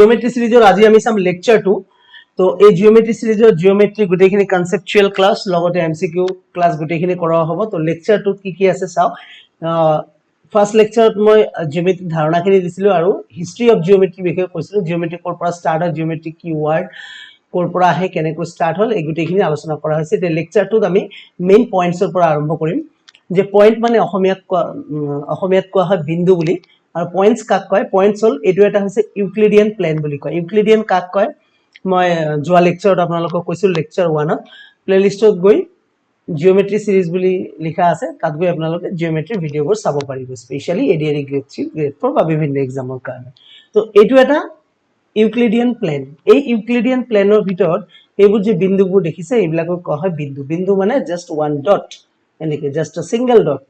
জিওমেট্ৰি সিৰিজৰ আজি আমি চাম লেকচাৰ 2 তো এই জিওমেট্ৰি সিৰিজৰ জিওমেট্ৰি গোটেইখিনি কনসেপচুৱেল ক্লাস লগতে এমসিকিউ ক্লাস গোটেইখিনি কৰা হ'ব তো লেকচাৰ 2 কি আছে চাও ফাৰ্স্ট লেকচাৰত মই জিওমেট্ৰি ধাৰণাখিনি দিছিলো আৰু হিষ্ট্ৰী অফ জিওমেট্ৰি বিষয়ে কৈছিলো জিওমেট্ৰি কৰ পৰা ষ্টাৰ্ট হয় জিওমেট্ৰি কি ওয়াৰ্ড কৰ পৰা আহে কেনেকৈ ষ্টাৰ্ট হল এই গোটেইখিনি আলোচনা কৰা হৈছে তে লেকচাৰ 2ত আমি মেইন পইণ্টছৰ পৰা আৰম্ভ কৰিম যে পইণ্ট মানে অসমীয়াত কোৱা হয় বিন্দু বুলি আৰু পয়েন্টস কাক কয় পয়েন্টস হল এটো এটা হৈছে ইউক্লিডিয়ান প্লেন বুলি কয় ইউক্লিডিয়ান কাক কয় মই জোৱা লেকচাৰত আপোনালোকক কৈছিল লেকচাৰ 1 ত প্লেলিষ্টত গৈ জিওমেট্ৰি সিৰিজ বুলি লিখা আছে তাত গৈ আপোনালোকে জিওমেট্ৰি ভিডিওবোৰ চাব পাৰিব স্পেশালি এডিআৰই গ্ৰেড 3 গ্ৰেড 4 বা বিভিন্ন এক্সামৰ কাৰণে তো এটো এটা ইউক্লিডিয়ান প্লেন এই ইউক্লিডিয়ান প্লেনৰ ভিতৰত এইবোৰ যে বিন্দুবোৰ দেখিছে এইবিলাকক কোৱা হয় বিন্দু বিন্দু মানে জাস্ট ওয়ান ডট এনেকে just a single dot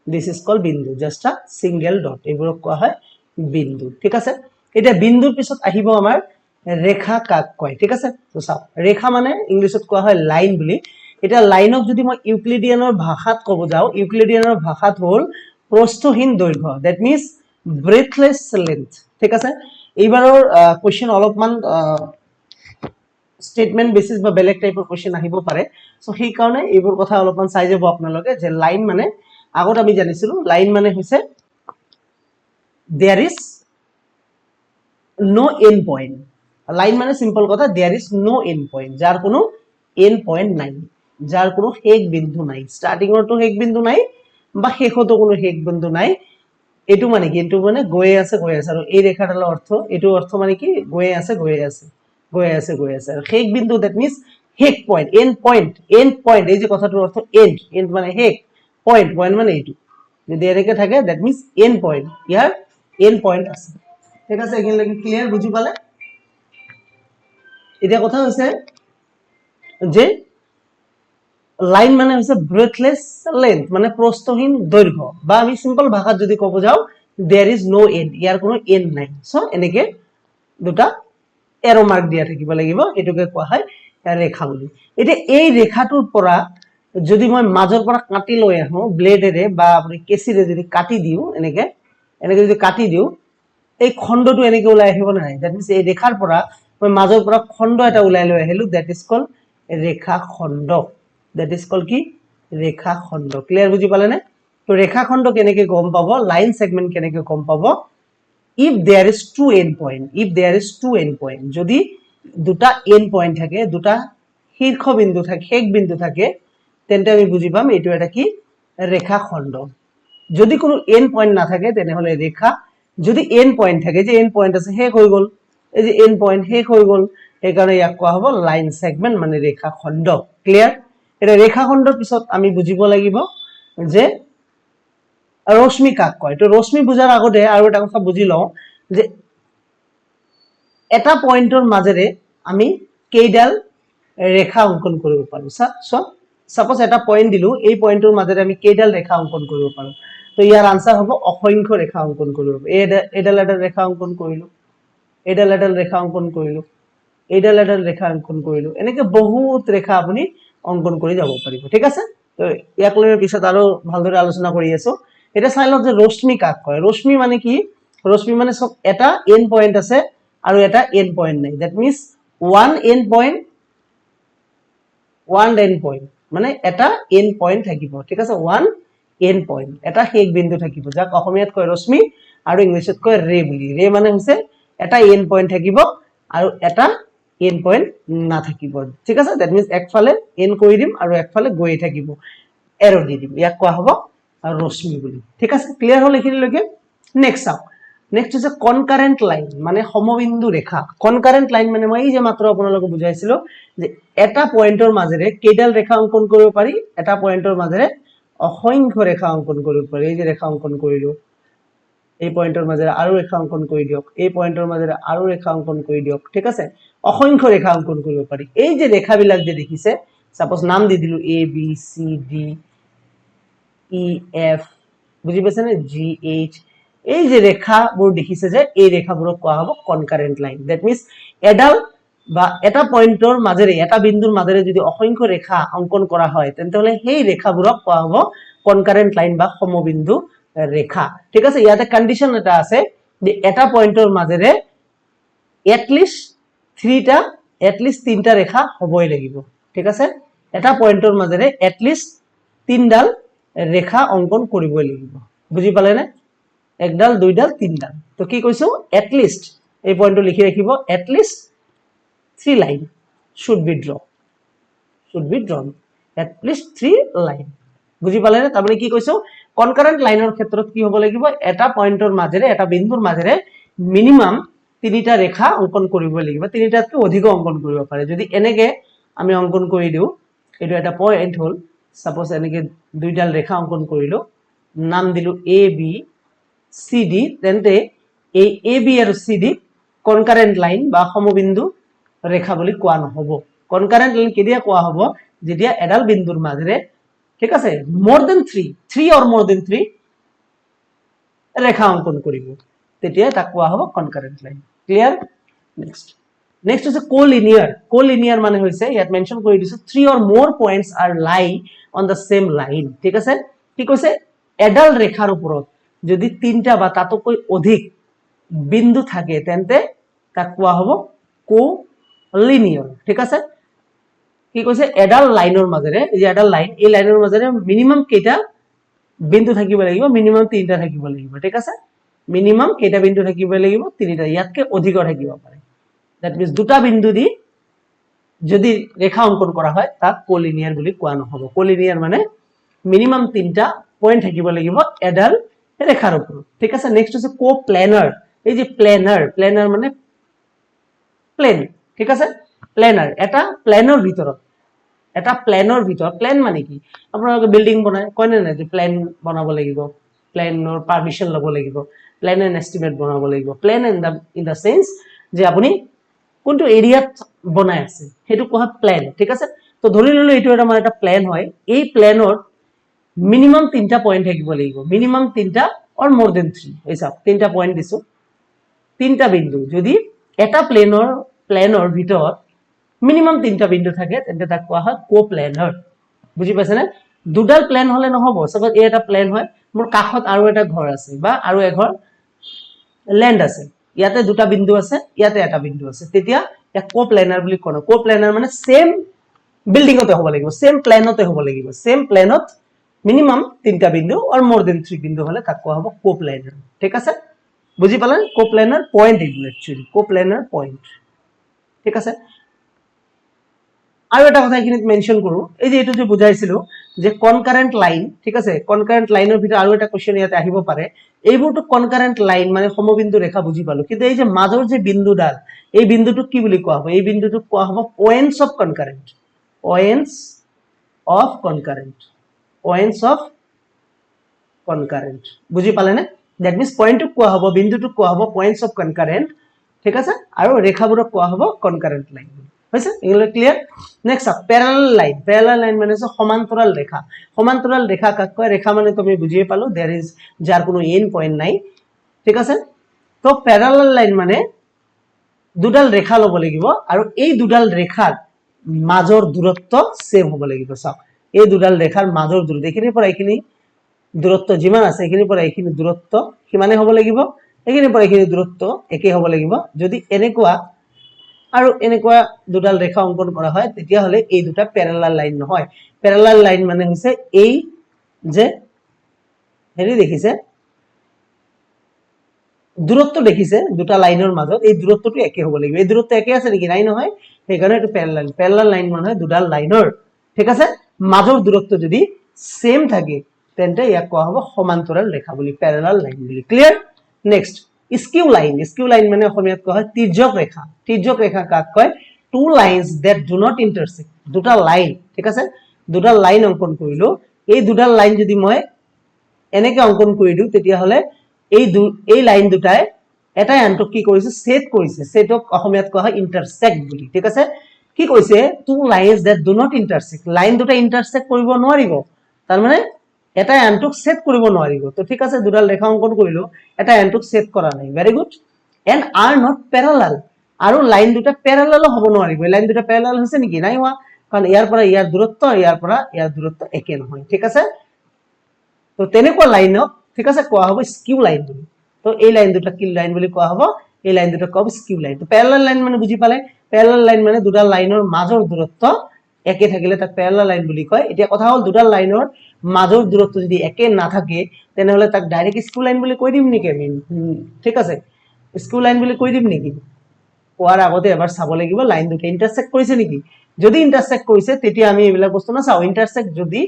This is called bindu, just a single dot. এইবোৰক কোৱা হয় বিন্দু ঠিক আছে এটা বিন্দুৰ পিছত আহিব আমাৰ ৰেখা কাক কয় ঠিক আছে তো চাও ৰেখা মানে ইংলিশত কোৱা হয় লাইন বুলি এটা লাইনক যদি মই ইউক্লিডিয়ানৰ ভাষাত ক'ব যাও ইউক্লিডিয়ানৰ ভাষাত হ'ল প্ৰস্থহীন দৈৰ্ঘ্য দ্যাট মিন্স ব্ৰেথলেস লেন্থ ঠিক আছে এইবাৰৰ কোৱেশ্চন অলপমান স্টেটমেন্ট বেসিস বা বেলেগ টাইপৰ কোৱেশ্চন আহিব পাৰে সো সেই কাৰণে এইবোৰ কথা অলপমান চাই যাব আপোনালোকে যে লাইন মানে আগত আমি জানিছিলো লাইন মানে হৈছে there is no end point line মানে সিম্পল কথা there is no end point যাৰ কোনো end point নাই যাৰ কোনো শেষ বিন্দু নাই স্টাৰ্টিং অৰটো শেষ বিন্দু নাই বা শেষতো কোনো শেষ বিন্দু নাই এটো মানে কি এটো মানে গৈ আছে আৰু এই ৰেখাডালৰ অৰ্থ এটো অৰ্থ মানে কি গৈ আছে আৰু শেষ বিন্দু দ্যাট মিন্স শেষ পয়েন্ট end point এই যে কথাটোৰ অৰ্থ end মানে শেষ point মানে এইটো যদি এনেকে থাকে that means end point year end point আছে ঠিক আছে এখানে লাগি ক্লিয়ার বুঝি পালে এটা কথা হৈছে যে লাইন মানে হৈছে ব্রেথলেস লেন্থ মানে প্রস্থহীন দৈর্ঘ্য বা আমি সিম্পল ভাষাত যদি কব যাও there is no end ইয়াৰ কোনো এন্ড নাই সো এনেকে দুটা এৰো মাৰ্ক দিয়া থাকিব লাগিব এটোকে কোৱা হয় ৰেখা বুলি এটা এই ৰেখাটোৰ পৰা যদি মই মাজৰ পৰা কাটি লৈ আহো ব্লেডেৰে বা আপুনি কেচিৰে যদি কাটি দিও এনেকে যদি কাটি দিও এই খণ্ডটো এনেকে ওলাই আহিব নাই দ্যাট মিন্স এই ৰেখাৰ পৰা মই মাজৰ পৰা খণ্ড এটা ওলাই লৈ আহিলো দ্যাট ইজ কল ৰেখা খণ্ড দ্যাট ইজ কল কি ৰেখা খণ্ড ক্লিয়াৰ বুজি পালে নে তো ৰেখা খণ্ড কেনেকে গম পাব লাইন সেগমেন্ট কেনেকে গম পাব if there is two end point যদি দুটা end point থাকে দুটা শীৰ্ষ বিন্দু থাকে শেষ বিন্দু থাকে তেন্তে আমি বুজি পাম এটো এটা কি ৰেখা খণ্ড যদি কোনো এন্ড পয়েন্ট না থাকে তেনে হলে ৰেখা যদি এন্ড পয়েন্ট থাকে যে এন্ড পয়েন্ট আছে শেষ হৈ গল এই যে এন্ড পয়েন্ট শেষ হৈ গল এই কাৰণে ইয়াক কোৱা হ'ব লাইন সেগমেন্ট মানে ৰেখা খণ্ড ক্লিয়াৰ এটা ৰেখা খণ্ডৰ পিছত আমি বুজিব লাগিব যে ৰশ্মি কাক কয় তো ৰশ্মি বুজাৰ আগতে আৰু এটা কথা বুজি লও যে এটা পয়েন্টৰ মাজেৰে আমি কেইডাল ৰেখা অঙ্কন কৰিব পাৰো সো সাপোজ এটা পয়েন্ট দিলু এই পয়েন্টৰ মাজেৰে আমি কেইডাল ৰেখা অঙ্কন কৰিব পাৰো তো ইয়াৰ আনসাৰ হ'ব অসংখ্য ৰেখা অঙ্কন কৰিব এডাল ৰেখা অঙ্কন কৰিলো এডাল ৰেখা অঙ্কন কৰিলো এডাল ৰেখা অঙ্কন কৰিলো এনেকে বহুত ৰেখা আপুনি অঙ্কন কৰি যাব পাৰিব ঠিক আছে তো ইয়াক লৈ পিছত আৰু ভালদৰে আলোচনা কৰি আছো এটা চাই লওক যে ৰশ্মি কাক কয় ৰশ্মি মানে কি ৰশ্মি মানে সব এটা এন্ড পয়েন্ট আছে আৰু এটা এন্ড পয়েন্ট নাই that means one end point মানে এটা এন্ড পয়েন্ট থাকিব ঠিক আছে ওয়ান এন্ড পয়েন্ট এটা শেষ বিন্দু থাকিব যাক অসমীয়াত কয় ৰশ্মি আৰু ইংলিশত কয় ৰে বুলি ৰে মানে হৈছে এটা এন্ড পয়েন্ট থাকিব আৰু এটা এন্ড পয়েন্ট না থাকিব ঠিক আছে দ্যাট মিন্স একফালে এন্ড কৰি দিম আৰু একফালে গৈ থাকিব এৰো দি দিম ইয়াক কোৱা হ'ব ৰশ্মি বুলি ঠিক আছে ক্লিয়ার হল এখিনি লৈকে নেক্সট চাও নেক্সট হৈছে কনকারেন্ট লাইন মানে সমবিন্দু ৰেখা কনকাৰেন্ট লাইন মানে মই এই যে মাত্ৰ আপোনালোকক বুজাইছিলো যে এটা পয়েন্টৰ মাজেৰে কেইডাল ৰেখা অঙ্কন কৰিব পাৰি এটা পয়েন্টৰ মাজেৰে অসংখ্য ৰেখা অঙ্কন কৰিব পাৰি এই যে ৰেখা অঙ্কন কৰিলো এই পয়েন্টৰ মাজেৰে আৰু ৰেখা অঙ্কন কৰি দিয়ক এই পয়েন্টৰ মাজেৰে আৰু ৰেখা অঙ্কন কৰি দিয়ক ঠিক আছে অসংখ্য ৰেখা অঙ্কন কৰিব পাৰি এই যে ৰেখাবিলাক যে দেখিছে সাপোজ নাম দি দিলু A B C D E F বুজি পাইছে নে জি এইচ এই যে ৰেখাবোৰ দেখিছে যে এই ৰেখাবোৰক কোৱা হ'ব কনকাৰেন্ট লাইন দ্যাট মিন্স এডাল বা এটা পয়েন্টৰ মাজেৰে এটা বিন্দুৰ মাজেৰে যদি অসংখ্য ৰেখা অঙ্কন কৰা হয় তেন্তে হলে সেই ৰেখাবোৰক কোৱা হ'ব কনকাৰেন্ট লাইন বা সমবিন্দু ৰেখা ঠিক আছে ইয়াতে কন্ডিশন এটা আছে যে এটা পয়েন্টৰ মাজেৰে এটলিষ্ট 3টা ৰেখা হ'বই লাগিব ঠিক আছে এটা পয়েন্টৰ মাজেৰে এটলিষ্ট 3ডাল ৰেখা অঙ্কন কৰিবই লাগিব বুজি পালে নে একডাল দুইডাল তিনডাল তো কি কৈছো এটলিষ্ট এই পয়েন্টটো লিখি ৰাখিব at least 3 line should be drawn at least 3 line বুজি পালে না তারমানে কি কইছো কনকারেন্ট লাইনৰ ক্ষেত্ৰত কি হ'ব লাগিব এটা পয়েন্টৰ মাজেৰে এটা বিন্দুৰ মাজেৰে মিনিমাম 3টা ৰেখা অঙ্কন কৰিব লাগিব 3টাতকৈ অধিক অঙ্কন কৰিব পাৰে যদি এনেকে আমি অঙ্কন কৰি দিও এটো এটা পয়েন্ট হল সাপোজ এনেকে দুইডাল ৰেখা অঙ্কন কৰিলো নাম দিলো এ বি সি ডি তেন্তে এই এ বি আৰু সি ডি কনকাৰেন্ট লাইন বা সমবিন্দু ৰেখা বুলি কোৱা নহব কনকাৰেন্ট লাইন কেতিয়া কোৱা হ'ব যেতিয়া এডাল বিন্দুৰ মাজেৰে ঠিক আছে more than 3 or more than 3 ৰেখা অঙ্কন কৰিব তেতিয়া তাক কোৱা হ'ব কনকাৰেন্ট লাইন ক্লিয়াৰ নেক্সট হৈছে কোলিনিয়াৰ মানে হৈছে ইয়াত মেনশন কৰি দিছো 3 or more points are lie on the same line ঠিক আছে কি কৈছে এডাল ৰেখাৰ ওপৰত যদি 3টা বা তাতকৈ অধিক বিন্দু থাকে তেন্তে তাক কোৱা হ'ব কোলিনিয়াৰ ঠিক আছে কি কৈছে এডাল লাইনৰ মাজেৰে এই যে এডাল লাইন এই লাইনৰ মাজেৰে মিনিমাম কেইটা বিন্দু থাকিব লাগিব মিনিমাম 3টা থাকিব লাগিব ঠিক আছে মিনিমাম কেইটা বিন্দু থাকিব লাগিব 3টা ইয়াতকে অধিক থাকিব পাৰে দ্যাট মিন্স দুটা বিন্দু দি যদি ৰেখা অঙ্কন কৰা হয় তাক কোলিনিয়াৰ বুলি কোৱা নহব কোলিনিয়াৰ মানে মিনিমাম 3টা পয়েন্ট থাকিব লাগিব এডাল ৰেখাৰ ওপৰত ঠিক আছে নেক্সট হৈছে কোপ্লেনাৰ এই যে প্লেনাৰ মানে প্লেন ঠিক আছে প্লেনাৰ এটা প্লেনৰ ভিতৰত প্লেন মানে কি আপোনালোকে বিল্ডিং বনায় কয়নে নাই যে প্লেন বনাব লাগিব প্লেনৰ পারমিশন ল'ব লাগিব প্লেন এন্ড এস্টিমেট বনাব লাগিব প্লেন ইন দা সেন্স যে আপুনি কোনটো এৰিয়াত বনাই আছে হেতু কোৱা প্লেন ঠিক আছে তো ধৰি ললো এটো এটা মানে এটা প্লেন হয় এই প্লেনৰ মিনিমাম 3টা পয়েন্ট থাকিব লাগিব মিনিমাম 3টা অর মোর দেন 3 এই সব 3টা পয়েন্ট দিছো 3টা বিন্দু যদি এটা প্লেনৰ ভিতৰত মিনিমাম 3টা বিন্দু থাকে তেন্তে তাক কোৱা হয় কোপ্লেনাৰ বুজি পাইছে না দুডাল প্লেন হলে নহব সপোজ এই এটা প্লেন হয় মোৰ কাখত আৰু এটা ঘৰ আছে বা আৰু এঘৰ ল্যান্ড আছে ইয়াতে দুটা বিন্দু আছে ইয়াতে এটা বিন্দু আছে তেতিয়া এক কোপ্লেনাৰ বুলি কোৱা কোপ্লেনাৰ মানে সেম বিল্ডিংতে হ'ব লাগিব সেম প্লেনতে হ'ব লাগিব সেম প্লেনত মিনিমাম 3টা বিন্দু অর মোর দেন 3 বিন্দু হলে তাক কোৱা হ'ব কোপ্লেনাৰ ঠিক আছে বুজি পালেন কোপ্লেনাৰ পয়েন্ট এগুলো एक्चुअली কোপ্লেনাৰ পয়েন্ট ঠিক আছে আৰু এটা কথা এখানে মেনশন কৰো এই যে এটো যে বুজাইছিলো যে কনকাৰেন্ট লাইন ঠিক আছে কনকাৰেন্ট লাইনৰ ভিতৰত আৰু এটা কোশ্চেন ইয়াতে আহিব পাৰে এইবোৰটো কনকাৰেন্ট লাইন মানে সমবিন্দু ৰেখা বুজি পালো কিন্তু এই যে মাজৰ যে বিন্দুডাল এই বিন্দুটোক কি বুলি কোৱা হ'ব এই বিন্দুটোক কোৱা হ'ব পয়েন্টস অফ কনকাৰেন্ট বুজি পালে না দ্যাট মিন্স পয়েন্টটোক কোৱা হ'ব বিন্দুটোক কোৱা হ'ব পয়েন্টস অফ কনকাৰেন্ট ঠিক আছে আৰু ৰেখাবোৰক কোৱা হ'ব কনকারেন্ট লাইন হৈছে এগুলো ক্লিয়ার নেক্সট প্যারালাল লাইন মানে হচ্ছে সমান্তরাল রেখা কাক কয় রেখা মানে তুমি বুঝিয়ে পালো देयर इज যার কোনো এন্ড পয়েন্ট নাই ঠিক আছে তো প্যারালাল লাইন মানে দুডাল রেখা লব লাগিব আৰু এই দুডাল ৰেখাৰ মাজৰ দূৰত্ব সেম হ'ব লাগিব সব এই দুডাল ৰেখাৰ মাজৰ দূৰত্ব এখিনিৰ পৰা এখিনি দূৰত্ব যিমান আছে এখিনিৰ পৰা এখিনি দূৰত্ব কিমানে হ'ব লাগিব এখিনিৰ পৰা এখিনি দূৰত্ব একে হ'ব লাগিব যদি এনেকুৱা আৰু এনেকুৱা দুডাল ৰেখা অঙ্কন কৰা হয় তেতিয়া হলে এই দুটা প্যাৰালাল লাইন নহয় প্যাৰালাল লাইন মানে হৈছে এই যে হেৰি দেখিছে দূৰত্ব দেখিছে দুটা লাইনৰ মাজত এই দূৰত্বটো একে হ'ব লাগিব এই দূৰত্ব একে আছে নেকি নাই নহয় সেইকাৰণে এটো প্যাৰালাল লাইন মানে দুডাল লাইনৰ ঠিক আছে মাজৰ দূৰত্ব যদি সেম থাকে তেন্তে ইয়াক কোৱা হ'ব সমান্তৰাল ৰেখা বুলি প্যাৰালাল লাইন বুলি ক্লিয়াৰ নেক্সট স্কিউ লাইন মানে অসমীয়াত কোৱা হয় তিৰ্যক ৰেখা কাক কয় two lines that do not intersect দুটা লাইন ঠিক আছে দুটা লাইন অঙ্কন কৰিলো এই দুটা লাইন যদি মই এনেকে অঙ্কন কৰি দিও তেতিয়া হলে এই লাইন দুটাই এটাই আনটোক কি কৰিছে সেটক অসমীয়াত কোৱা হয় ইন্টারসেক্ট বুলি ঠিক আছে কি কৈছে two lines that do not intersect line দুটা ইন্টারসেক্ট কৰিব নোৱাৰিব তাৰ মানে এটাই আনটোক সেট কৰিব নোৱাৰিব তো ঠিক আছে দুডাল ৰেখা অঙ্কন কৰিলো এটাই আনটোক সেট কৰা নাই very good and are not parallel আৰু লাইন দুটা প্যাৰালাল হ'ব নোৱাৰিব লাইন দুটা প্যাৰালাল হৈছে নেকি নাই হোৱা কাৰণ ইয়াৰ পৰা ইয়াৰ দূৰত্ব ইয়াৰ পৰা ইয়াৰ দূৰত্ব একে নহয় ঠিক আছে তো তেনেকুৱা লাইনক ঠিক আছে কোৱা হ'ব স্কিউ লাইন বুলি তো এই লাইন দুটা কি লাইন বুলি কোৱা হ'ব এই লাইন দুটো কব স্কিউ লাইন তো প্যাৰালাল লাইন মানে বুজি পালে প্যাৰালাল লাইন মানে দুটা লাইনৰ মাজৰ দূৰত্ব একে থাকিলে তাক প্যাৰালাল লাইন বুলি কয় এতিয়া কথা হল দুটা লাইনৰ মাজৰ দূৰত্ব যদি একে নাথাকে তেনেহলে তাক ডাইৰেক্ট স্কিউ লাইন বুলি কৈ দিম নেকি আমি ঠিক আছে স্কিউ লাইন বুলি কৈ দিম নেকি কোৱাৰ আগতে এবাৰ চাব লাগিব লাইন দুটা ইন্টাৰসেক্ট কৰিছে নেকি যদি ইন্টাৰসেক্ট কৰিছে তেতিয়া আমি এইবিলাক বস্তু না চাও ইন্টাৰসেক্ট যদি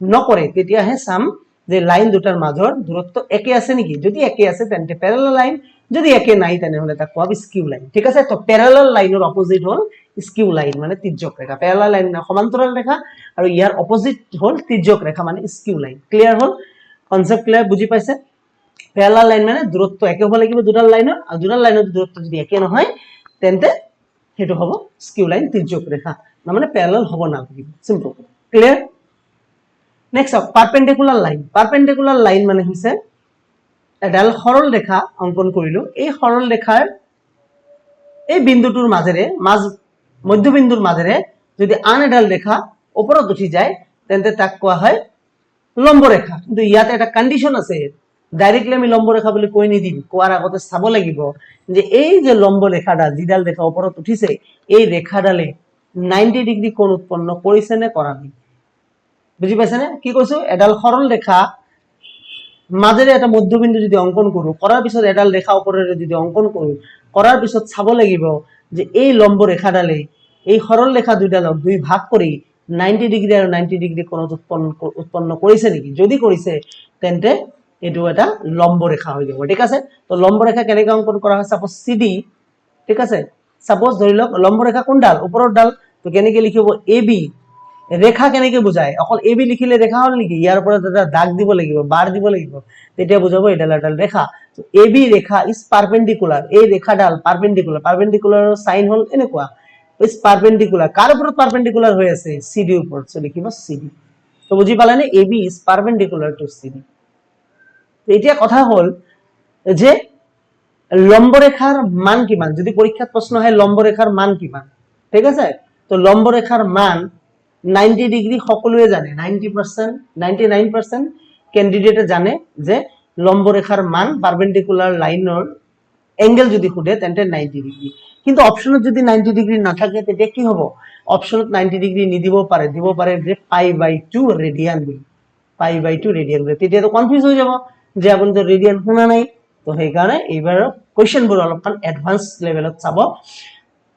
নকৰে তেতিয়াহে চাম যে লাইন দুটাৰ মাজৰ দূৰত্ব একে আছে নেকি যদি একে আছে তেন্তে প্যাৰালাল লাইন যদি একে নাই তেনেহলে তাক কোৱা স্কিউ লাইন ঠিক আছে তো প্যাৰালাল লাইনৰ অপোজিট হল স্কিউ লাইন মানে তিৰ্যক ৰেখা প্যাৰালাল লাইন সমান্তৰাল ৰেখা আৰু ইয়াৰ অপোজিট হল তিৰ্যক ৰেখা মানে স্কিউ লাইন ক্লিয়াৰ হল কনসেপ্ট ক্লিয়াৰ বুজি পাইছে প্যাৰালাল লাইন মানে দূৰত্ব একে হ'ব লাগিব দুটা লাইনৰ আৰু দুটা লাইনৰ দূৰত্ব যদি একে নহয় তেন্তে হেতু হ'ব স্কিউ লাইন তিৰ্যক ৰেখা মানে প্যাৰালাল হ'ব না সিম্পল ক্লিয়াৰ নেক্সট পাৰপেন্ডিকুলাৰ লাইন মানে হৈছে এডাল সৰল ৰেখা অঙ্কন কৰিলো এই সৰল ৰেখাৰ এই বিন্দুটোৰ মাজেৰে মধ্যবিন্দুৰ মাজেৰে যদি আন এডাল ৰেখা ওপৰত উঠি যায় তেন্তে তাক কোৱা হয় লম্ব ৰেখা কিন্তু ইয়াতে এটা কন্ডিশন আছে ডাইৰেক্টলি আমি লম্ব ৰেখা বুলি কৈ নিদিম কোৱাৰ আগতে চাব লাগিব যে এই যে লম্ব ৰেখাডাল যিডাল ৰেখা ওপৰত উঠিছে এই ৰেখাডালে 90 ডিগ্ৰী কোণ উৎপন্ন কৰিছে নে কৰা নাই বুজি পাইছে না কি কৈছো এডাল সৰল ৰেখা মাজেৰে এটা মধ্যবিন্দু যদি অঙ্কন কৰো কৰাৰ পিছত এডাল ৰেখা ওপৰেৰে যদি অঙ্কন কৰো কৰাৰ পিছত চাব লাগিব যে এই লম্ব ৰেখাডালে এই সৰল ৰেখা দুইডালক দুই ভাগ কৰি 90 ডিগ্ৰী আৰু 90 ডিগ্ৰী কোণত উৎপন্ন কৰিছে নেকি যদি কৰিছে তেন্তে এটো এটা লম্ব ৰেখা হৈ যাব ঠিক আছে তো লম্ব ৰেখা কেনেকৈ অঙ্কন কৰা হয় সাপোজ সিডি ঠিক আছে সাপোজ ধৰি লওক লম্ব ৰেখা কোন ডাল ওপৰৰ ডাল তো কেনেকৈ লিখিব এবি ৰেখা কেনেকৈ বুজায় অকল এবি লিখিলে ৰেখা হল নেকি ইয়াৰ পৰা এটা দাগ দিব লাগিব বাৰ দিব লাগিব তেতিয়া বুজাব এডাল এডাল ৰেখা তো এবি ৰেখা ইজ পাৰপেন্ডিকুলাৰ এই ৰেখাডাল পাৰপেন্ডিকুলাৰৰ সাইন হল এনেকুৱা ইজ পাৰপেন্ডিকুলাৰ কাৰ ওপৰত পাৰপেন্ডিকুলাৰ হৈ আছে সিডি ওপৰত সো লিখিব সিডি তো বুজি পালানে এবি ইজ পাৰপেন্ডিকুলাৰ টু সিডি তো এতিয়া কথা হল যে লম্ব ৰেখাৰ মান কিমান যদি পৰীক্ষাত প্ৰশ্ন হয় লম্ব ৰেখাৰ মান কিমান ঠিক আছে তো লম্ব ৰেখাৰ মান 90 ডিগ্ৰী সকলোৱে জানে 90% 99% ক্যান্ডিডেটে জানে যে লম্ব ৰেখাৰ মান পাৰপেন্ডিকুলাৰ লাইনৰ এঙ্গেল যদি খুদে তেন্তে 90 ডিগ্ৰী কিন্তু অপশনত যদি 90 ডিগ্ৰী নাথাকে তেতিয়া কি হ'ব অপশনত 90 ডিগ্ৰী নিদিব পাৰে দিব পাৰে যে π/2 ৰেডিয়ান বুলি π/2 ৰেডিয়ান বুলি তেতিয়া তো কনফিউজ হৈ যাব যে আপুনি তো ৰেডিয়ান শুনা নাই তো সেই কাৰণে এইবাৰ কোৱেশ্চনবোৰ অলপমান এডভান্স লেভেলত চাব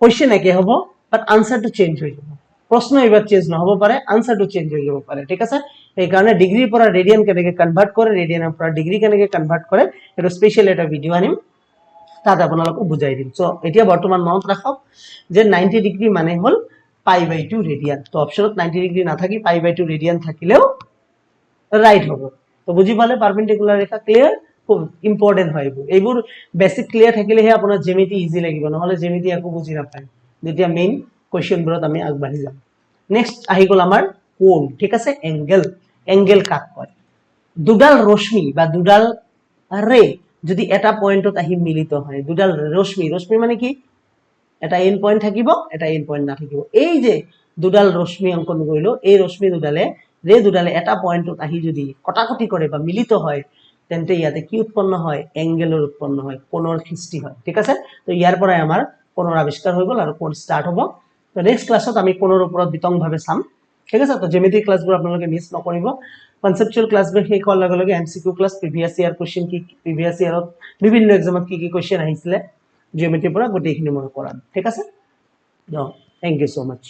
কোৱেশ্চন একে হ'ব বাট আনসাৰটো চেঞ্জ হৈ যাব প্ৰশ্ন এবাৰ চেঞ্জ নহব পাৰে আনসাৰটো চেঞ্জ হৈ যাব পাৰে ঠিক আছে এই কাৰণে ডিগ্ৰিৰ পৰা ৰেডিয়ান কেনেকৈ কনভাৰ্ট কৰে ৰেডিয়ানৰ পৰা ডিগ্ৰি কেনেকৈ কনভাৰ্ট কৰে এটা স্পেশাল এটা ভিডিও আনিম তাত আপোনালোকক বুজাই দিম সো এতিয়া বৰ্তমান মনত ৰাখক যে 90 ডিগ্রি মানে হল π/2 রেডিয়ান তো অপশনত 90 ডিগ্রি না থাকি π/2 রেডিয়ান থাকিলেও রাইট হ'ব তো বুজি পালে পারপেন্ডিকুলার রেখা ক্লিয়ার খুব ইম্পর্টেন্ট হয় এইবোৰ বেসিক ক্লিয়াৰ থাকিলেহে আপোনাৰ জ্যামিতি ইজি লাগিব নহলে জ্যামিতি একো বুজি নাপায় যেতিয়া মেইন কোৱেশ্চনবোৰত আমি আগবাঢ়ি যাম নেক্সট আহি গল আমাৰ কোণ ঠিক আছে এঙ্গেল কাক কয় দুডাল ৰশ্মি বা দুডাল ৰে যদি এটা পয়েন্টত আহি মিলিত হয় দুডাল ৰশ্মি মানে কি এটা এন্ড পয়েন্ট থাকিব এটা এন্ড পয়েন্ট না থাকিব এই যে দুডাল ৰশ্মি অঙ্কন কৰিলো এই ৰশ্মি দুডালে এটা পয়েন্টত আহি যদি কটাকটি কৰে বা মিলিত হয় তেন্তে ইয়াতে কি উৎপন্ন হয় এঙ্গেলৰ উৎপন্ন হয় কোণৰ সৃষ্টি হয় ঠিক আছে তো ইয়াৰ পৰাই আমাৰ কোণৰ আবিষ্কাৰ হৈ গল আৰু কোণ স্টাৰ্ট হ'ব তো নেক্সট ক্লাছত আমি কোণৰ ওপৰত বিতংভাৱে চাম ঠিক আছে তো জ্যামিতি ক্লাছবোৰ আপোনালোকে মিস নকৰিব কনসেপচুয়াল ক্লাছবোৰ শেষ হোৱাৰ লগে লগে এমসিকিউ ক্লাছ প্ৰিভিয়াস ইয়াৰ কোৱেশ্চন কি প্ৰিভিয়াস ইয়াৰত বিভিন্ন এক্সামত কি কোৱেশ্চন আহিছিলে জ্যামিতিৰ পৰা গোটেইখিনি মই কৰাম ঠিক আছে থ্যাংক ইউ সো মাচ